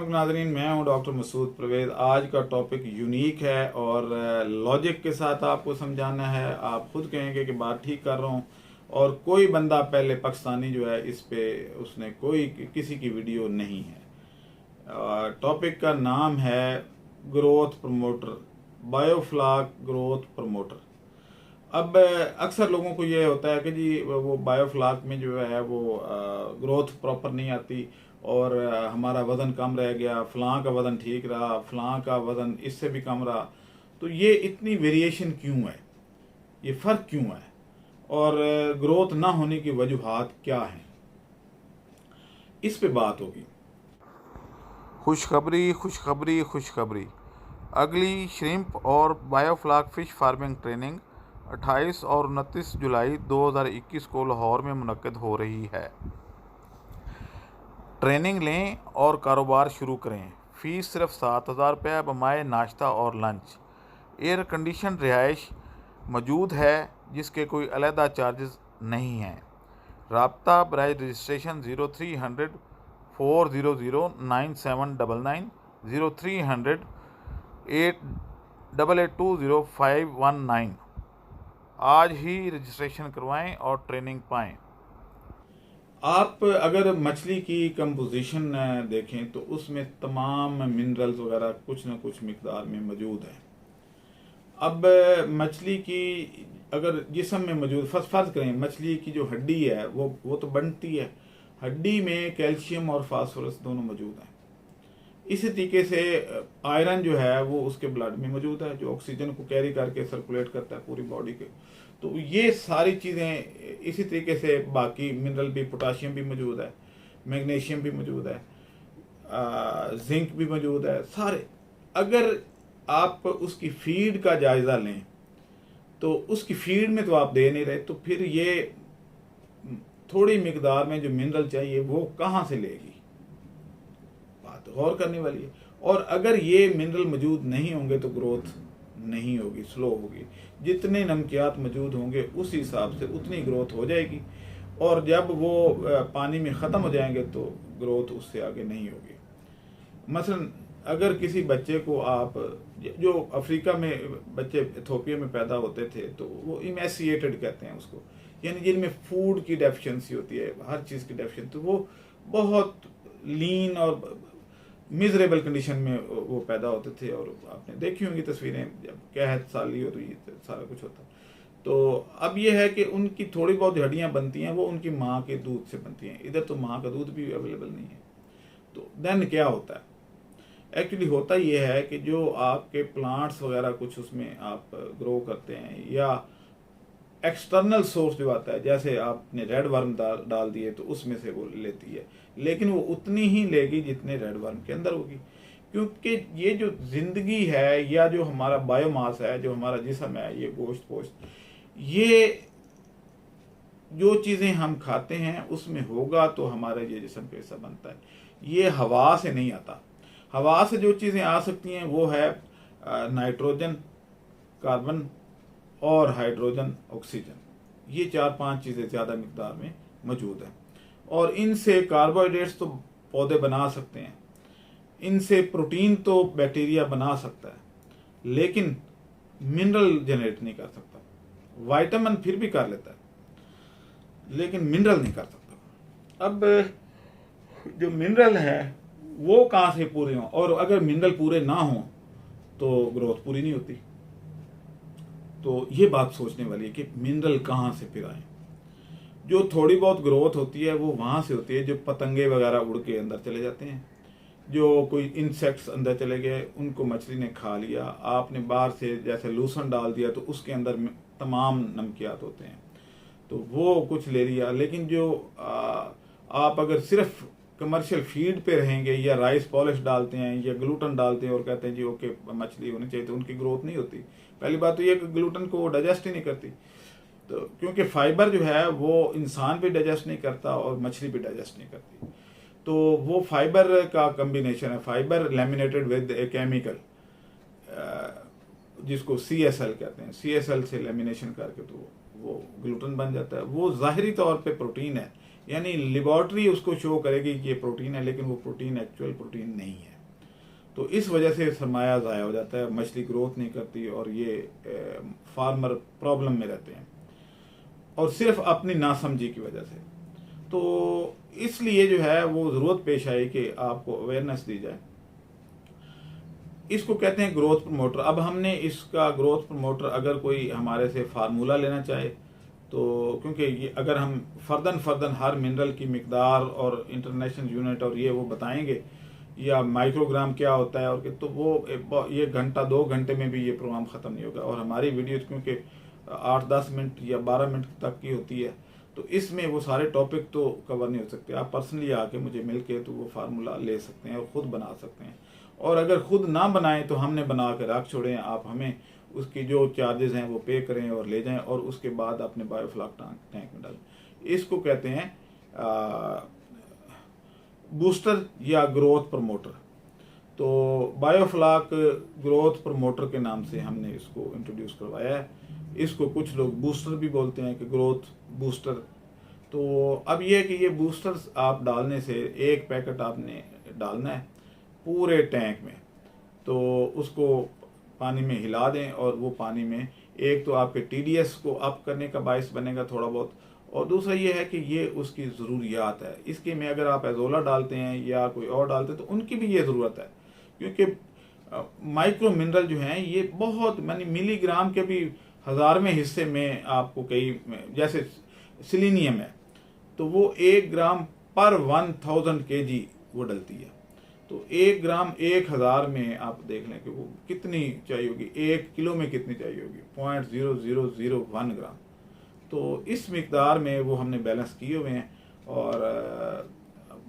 नाज़रीन, मैं हूं डॉक्टर मसूद परवेज़। आज का टॉपिक यूनिक है और लॉजिक के साथ आपको समझाना है। आप खुद कहेंगे कि बात ठीक कर रहा हूं। और कोई बंदा पहले पाकिस्तानी जो है इस पे उसने कोई किसी की वीडियो नहीं है। टॉपिक का नाम है growth promoter, biofloc growth promoter. अब अक्सर लोगों को ये होता है कि जी वो बायोफ्लाक में जो है वो ग्रोथ प्रॉपर नहीं आती और हमारा वज़न कम रह गया, फ़लाँ का वज़न ठीक रहा, फ़लाँ का वज़न इससे भी कम रहा। तो ये इतनी वेरिएशन क्यों है, ये फ़र्क क्यों है और ग्रोथ ना होने की वजूहात क्या हैं, इस पे बात होगी। खुशखबरी खुशखबरी खुशखबरी। अगली श्रिम्प और बायोफ्लाक फिश फार्मिंग ट्रेनिंग 28 और 29 जुलाई 2021 को लाहौर में मुनक्किद हो रही है। ट्रेनिंग लें और कारोबार शुरू करें। फ़ीस सिर्फ 7,000 रुपये, बमाए नाश्ता और लंच। एयर कंडीशन रिहाइश मौजूद है जिसके कोई अलहदा चार्जेस नहीं हैं। राब्ता बराए रजिस्ट्रेशन 0300 400 9799 0300 88820519। आज ही रजिस्ट्रेशन करवाएं और ट्रेनिंग पाएं। आप अगर मछली की कंपोजिशन देखें तो उसमें तमाम मिनरल्स वगैरह कुछ ना कुछ मिकदार में मौजूद है। अब मछली की अगर जिस्म में मौजूद फर्ज करें मछली की जो हड्डी है वो तो बनती है, हड्डी में कैल्शियम और फास्फोरस दोनों मौजूद हैं। इसी तरीके से आयरन जो है वो उसके ब्लड में मौजूद है, जो ऑक्सीजन को कैरी करके सर्कुलेट करता है पूरी बॉडी के। तो ये सारी चीज़ें इसी तरीके से बाकी मिनरल भी, पोटाशियम भी मौजूद है, मैग्नीशियम भी मौजूद है, जिंक भी मौजूद है सारे। अगर आप उसकी फीड का जायज़ा लें तो उसकी फीड में तो आप दे नहीं रहे, तो फिर ये थोड़ी मिकदार में जो मिनरल चाहिए वो कहाँ से लेगी, बात गौर करने वाली है। और अगर ये मिनरल मौजूद नहीं होंगे तो ग्रोथ नहीं होगी, स्लो होगी। जितने नमकियात मौजूद होंगे उस हिसाब से उतनी ग्रोथ हो जाएगी और जब वो पानी में ख़त्म हो जाएंगे तो ग्रोथ उससे आगे नहीं होगी। मसलन अगर किसी बच्चे को आप, जो अफ्रीका में बच्चे इथोपिया में पैदा होते थे तो वो इमेसिएटेड कहते हैं उसको, यानी जिनमें फूड की डेफिशिएंसी होती है, हर चीज़ की डेफिशिएंसी, तो वो बहुत लीन और मिजरेबल कंडीशन में वो पैदा होते थे। और आपने देखी होंगी तस्वीरें, जब कहत साली हो तो ये सारा कुछ होता है। तो अब ये है कि उनकी थोड़ी बहुत हड्डियाँ बनती हैं वो उनकी माँ के दूध से बनती हैं। इधर तो माँ का दूध भी अवेलेबल नहीं है। तो देन क्या होता है, एक्चुअली होता ये है कि जो आपके प्लांट्स वगैरह कुछ उसमें आप ग्रो करते हैं या एक्सटर्नल सोर्स जो आता है, जैसे आपने रेड वर्म डाल दिए तो उसमें से वो लेती है, लेकिन वो उतनी ही लेगी जितने रेड वर्म के अंदर होगी। क्योंकि ये जो जिंदगी है या जो हमारा बायोमास है, जो हमारा जिस्म है, ये गोश्त पोश्त, ये जो चीज़ें हम खाते हैं उसमें होगा तो हमारा ये जिस्म कैसा बनता है। ये हवा से नहीं आता। हवा से जो चीज़ें आ सकती हैं वो है नाइट्रोजन, कार्बन और हाइड्रोजन, ऑक्सीजन। ये 4-5 चीज़ें ज़्यादा मिकदार में मौजूद हैं। और इनसे कार्बोहाइड्रेट्स तो पौधे बना सकते हैं, इनसे प्रोटीन तो बैक्टीरिया बना सकता है, लेकिन मिनरल जनरेट नहीं कर सकता। विटामिन फिर भी कर लेता है, लेकिन मिनरल नहीं कर सकता। अब जो मिनरल है वो कहाँ से पूरे हों, और अगर मिनरल पूरे ना हों तो ग्रोथ पूरी नहीं होती। तो ये बात सोचने वाली है कि मिनरल कहाँ से फिर आए। जो थोड़ी बहुत ग्रोथ होती है वो वहाँ से होती है जो पतंगे वगैरह उड़ के अंदर चले जाते हैं, जो कोई इंसेक्ट्स अंदर चले गए, उनको मछली ने खा लिया, आपने बाहर से जैसे लूसन डाल दिया तो उसके अंदर तमाम नमकियात होते हैं तो वो कुछ ले लिया। लेकिन जो आप अगर सिर्फ कमर्शियल फीड पे रहेंगे या राइस पॉलिश डालते हैं या ग्लूटन डालते हैं और कहते हैं जी ओके मछली होनी चाहिए, तो उनकी ग्रोथ नहीं होती। पहली बात तो ये कि ग्लूटन को डाइजेस्ट ही नहीं करती, तो क्योंकि फाइबर जो है वो इंसान भी डाइजेस्ट नहीं करता और मछली भी डाइजेस्ट नहीं करती। तो वो फाइबर का कम्बिनेशन है, fibre laminated with a chemical जिसको CSL कहते हैं। CSL से लेमिनेशन करके तो वो ग्लूटन बन जाता है। वो ज़ाहिरी तौर पे प्रोटीन है, यानी लेबॉर्ट्री उसको शो करेगी कि ये प्रोटीन है, लेकिन वो प्रोटीन एक्चुअल प्रोटीन नहीं है। तो इस वजह से सरमाया ज़ाया हो जाता है, मछली ग्रोथ नहीं करती और ये फार्मर प्रॉब्लम में रहते हैं, और सिर्फ अपनी नासमझी की वजह से। तो इसलिए जो है वो ज़रूरत पेश आई कि आपको अवेयरनेस दी जाए। इसको कहते हैं ग्रोथ प्रमोटर। अब हमने इसका ग्रोथ प्रमोटर, अगर कोई हमारे से फार्मूला लेना चाहे तो, क्योंकि ये अगर हम फर्दन हर मिनरल की मिकदार और इंटरनेशनल यूनिट और ये वो बताएंगे, या माइक्रोग्राम क्या होता है, और तो वो ये घंटा 2 घंटे में भी ये प्रोग्राम ख़त्म नहीं होगा। और हमारी वीडियो क्योंकि 8-10 मिनट या 12 मिनट तक की होती है, तो इसमें वो सारे टॉपिक तो कवर नहीं हो सकते। आप पर्सनली आके मुझे मिल के तो वो फार्मूला ले सकते हैं और ख़ुद बना सकते हैं। और अगर ख़ुद ना बनाएं तो हमने बना के रख छोड़ें, आप हमें उसकी जो चार्जेस हैं वो पे करें और ले जाएं, और उसके बाद अपने बायोफ्लाक टैंक में डालें। इसको कहते हैं बूस्टर या ग्रोथ प्रमोटर। तो बायोफ्लाक ग्रोथ प्रमोटर के नाम से हमने इसको इंट्रोड्यूस करवाया है। इसको कुछ लोग बूस्टर भी बोलते हैं कि ग्रोथ बूस्टर। तो अब यह है कि ये बूस्टर्स आप डालने से, एक पैकेट आपने डालना है पूरे टैंक में, तो उसको पानी में हिला दें, और वो पानी में एक तो आपके TDS को अप करने का बायस बनेगा थोड़ा बहुत, और दूसरा ये है कि ये उसकी ज़रूरियात है। इसके में अगर आप एजोला डालते हैं या कोई और डालते हैं तो उनकी भी ये ज़रूरत है, क्योंकि माइक्रो मिनरल जो हैं ये बहुत मानी मिलीग्राम के भी 1000वें हिस्से में आपको कई, जैसे सिलीनियम है तो वो 1 ग्राम पर 1000 kg वो डलती है। तो 1 ग्राम 1000 में आप देख लें कि वो कितनी चाहिए होगी, 1 किलो में कितनी चाहिए होगी, 0.0001 ग्राम। तो इस मिकदार में वो हमने बैलेंस किए हुए हैं, और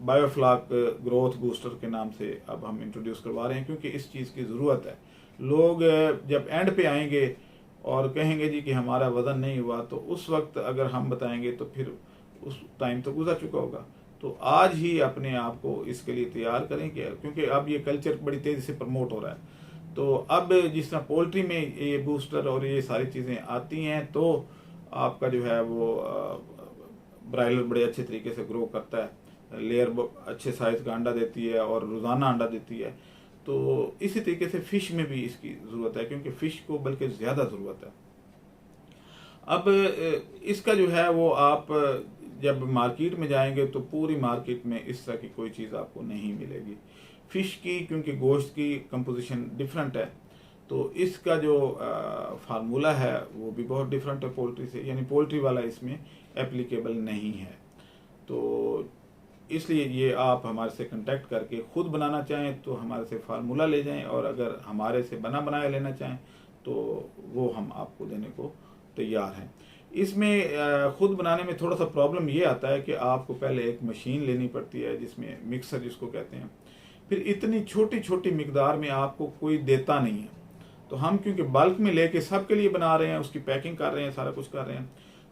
बायोफ्लाक ग्रोथ बूस्टर के नाम से अब हम इंट्रोड्यूस करवा रहे हैं, क्योंकि इस चीज़ की ज़रूरत है। लोग जब एंड पे आएंगे और कहेंगे जी कि हमारा वज़न नहीं हुआ, तो उस वक्त अगर हम बताएंगे तो फिर उस टाइम तो गुजर चुका होगा। तो आज ही अपने आप को इसके लिए तैयार करें, क्योंकि अब ये कल्चर बड़ी तेज़ी से प्रमोट हो रहा है। तो अब जिस तरह पोल्ट्री में ये बूस्टर और ये सारी चीज़ें आती हैं, तो आपका जो है वो ब्रायलर बड़े अच्छे तरीके से ग्रो करता है, लेयर अच्छे साइज़ का अंडा देती है और रोज़ाना अंडा देती है। तो इसी तरीके से फ़िश में भी इसकी ज़रूरत है, क्योंकि फ़िश को बल्कि ज़्यादा ज़रूरत है। अब इसका जो है वो आप जब मार्केट में जाएंगे तो पूरी मार्केट में इस तरह की कोई चीज़ आपको नहीं मिलेगी। फ़िश की क्योंकि गोश्त की कंपोजिशन डिफरेंट है, तो इसका जो फार्मूला है वो भी बहुत डिफरेंट है पोल्ट्री से, यानी पोल्ट्री वाला इसमें एप्लीकेबल नहीं है। तो इसलिए ये आप हमारे से कांटेक्ट करके ख़ुद बनाना चाहें तो हमारे से फार्मूला ले जाएं, और अगर हमारे से बना बनाया लेना चाहें तो वो हम आपको देने को तैयार हैं। इसमें ख़ुद बनाने में थोड़ा सा प्रॉब्लम ये आता है कि आपको पहले एक मशीन लेनी पड़ती है, जिसमें मिक्सर जिसको कहते हैं। फिर इतनी छोटी छोटी मिकदार में आपको कोई देता नहीं है, तो हम क्योंकि बल्क में लेके सबके लिए बना रहे हैं, उसकी पैकिंग कर रहे हैं, सारा कुछ कर रहे हैं,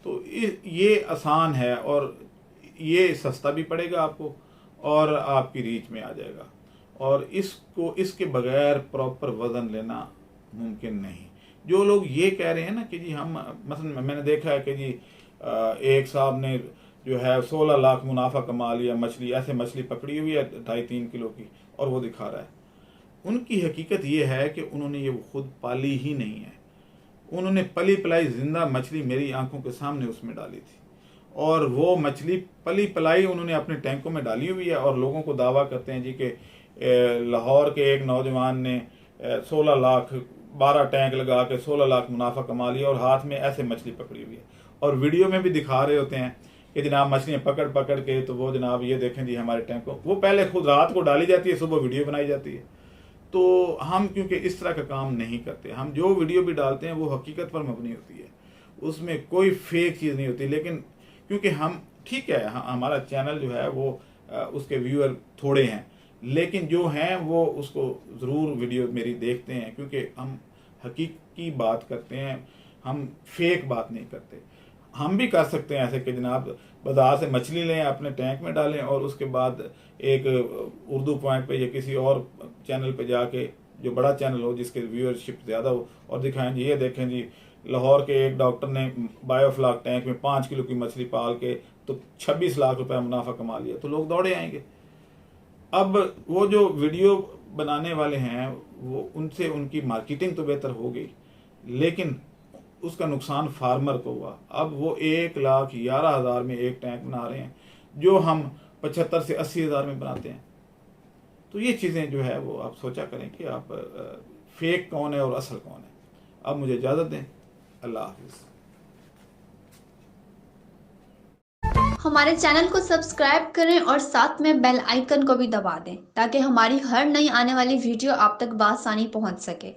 तो ये आसान है और ये सस्ता भी पड़ेगा आपको और आपकी रीच में आ जाएगा। और इसके बगैर प्रॉपर वज़न लेना मुमकिन नहीं। जो लोग ये कह रहे हैं ना कि जी हम, मसलन मैंने देखा है कि जी एक साहब ने जो है 16 लाख मुनाफा कमा लिया मछली, ऐसे मछली पकड़ी हुई है 2.5-3 किलो की, और वो दिखा रहा है। उनकी हकीकत ये है कि उन्होंने ये खुद पाली ही नहीं है। उन्होंने पली पलाई जिंदा मछली मेरी आंखों के सामने उसमें डाली थी, और वो मछली पली पलाई उन्होंने अपने टैंकों में डाली हुई है। और लोगों को दावा करते हैं जी कि लाहौर के एक नौजवान ने 16 लाख 12 टैंक लगा के 16 लाख मुनाफा कमा लिया, और हाथ में ऐसे मछली पकड़ी हुई है। और वीडियो में भी दिखा रहे होते हैं कि जनाब मछलियाँ पकड़ पकड़ के, तो वो जनाब ये देखें जी हमारे टैंकों, वो पहले खुद रात को डाली जाती है, सुबह वीडियो बनाई जाती है। तो हम क्योंकि इस तरह का काम नहीं करते, हम जो वीडियो भी डालते हैं वो हकीकत पर मबनी होती है, उसमें कोई फेक चीज़ नहीं होती। लेकिन क्योंकि हम, ठीक है हमारा चैनल जो है वो उसके व्यूअर थोड़े हैं, लेकिन जो हैं वो उसको ज़रूर वीडियो मेरी देखते हैं, क्योंकि हम हकीकी बात करते हैं, हम फेक बात नहीं करते। हम भी कर सकते हैं ऐसे कि जनाब बाज़ार से मछली लें, अपने टैंक में डालें, और उसके बाद एक उर्दू पॉइंट पे या किसी और चैनल पे जाके, जो बड़ा चैनल हो जिसके व्यूअरशिप ज़्यादा हो, और दिखाएं जी ये देखें जी लाहौर के एक डॉक्टर ने बायोफ्लाक टैंक में 5 किलो की मछली पाल के तो 26 लाख रुपए मुनाफा कमा लिया, तो लोग दौड़े आएंगे। अब वो जो वीडियो बनाने वाले हैं वो उनसे उनकी मार्केटिंग तो बेहतर हो गई, लेकिन उसका नुकसान फार्मर को हुआ। अब वो 1,11,000 में एक टैंक बना रहे हैं जो हम 75 से 80,000 में बनाते हैं। तो ये चीज़ें जो है वो आप सोचा करें कि आप फेक कौन है और असल कौन है। अब मुझे इजाज़त दें, अल्लाह हाफिज़। हमारे चैनल को सब्सक्राइब करें और साथ में बेल आइकन को भी दबा दें ताकि हमारी हर नई आने वाली वीडियो आप तक बआसानी पहुंच सके।